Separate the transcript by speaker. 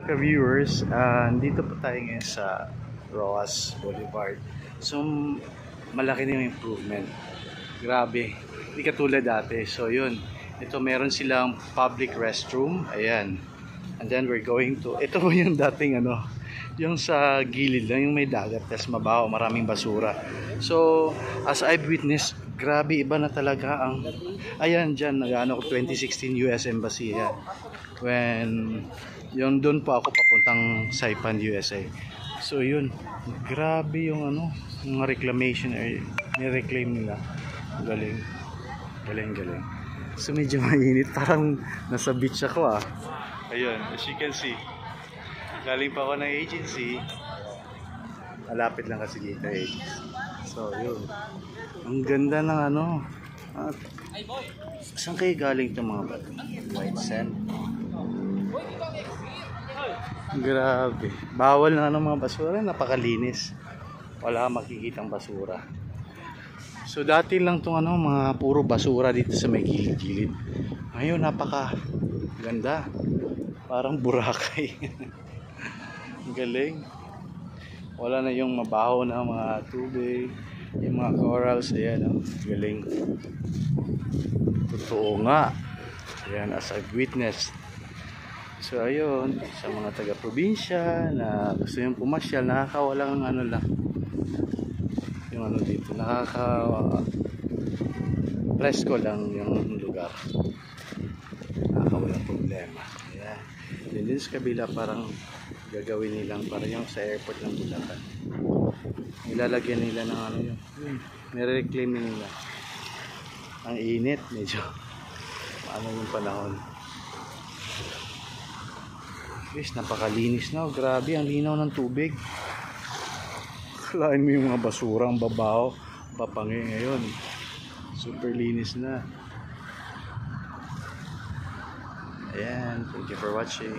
Speaker 1: Ka-viewers, dito po tayo ngayon sa Roas Boulevard. So, malaki na yung improvement. Grabe, hindi katulad dati. So, yun. Ito, meron silang public restroom. Ayan. And then, we're going to... Ito po yung dating yung sa gilid lang, yung may dagat, tas mabaho, maraming basura. So, as I've witnessed, grabe, iba na talaga ang... Ayan, dyan, nag-ano ko, 2016 US Embassy. Ayan. When... Yung doon po ako papuntang Saipan, USA. So yun, grabe yung mga reclamation ay ni-reclaim nila. Galing. Galing. So medyo mainit, parang nasa beach ako ah. Ayun, as you can see. Galing pa ako ng agency. Malapit lang kasi dito agency. So yun. Ang ganda ng saan kayo galing itong mga bato? White sand. Grabe. Bawal na ng mga basura. Napakalinis. Wala makikitang basura. So dati lang itong mga puro basura dito sa may gilid-gilid. Ngayon napaka ganda. Parang Boracay. Galing. Wala na yung mabaho na mga tubig. Yung mga corals. Ayan. Galing. Totoo nga. Ayan, as I've witnessed. So ayun, sa mga taga-probinsya na gusto yung pumasyal, nakakawalang lang yung dito, presko lang yung lugar, nakakawalang problema. Ayan. Din sa kabila parang gagawin nilang para yung sa airport ng Bulacan, ilalagyan nila ng yun, nire-reclaim nila. Ang init, medyo yung panahon. Guys, napakalinis na. Grabe, ang linaw ng tubig. Kalain mo yung mga basura, ang babaw, papangi ngayon. Super linis na. Ayan, thank you for watching.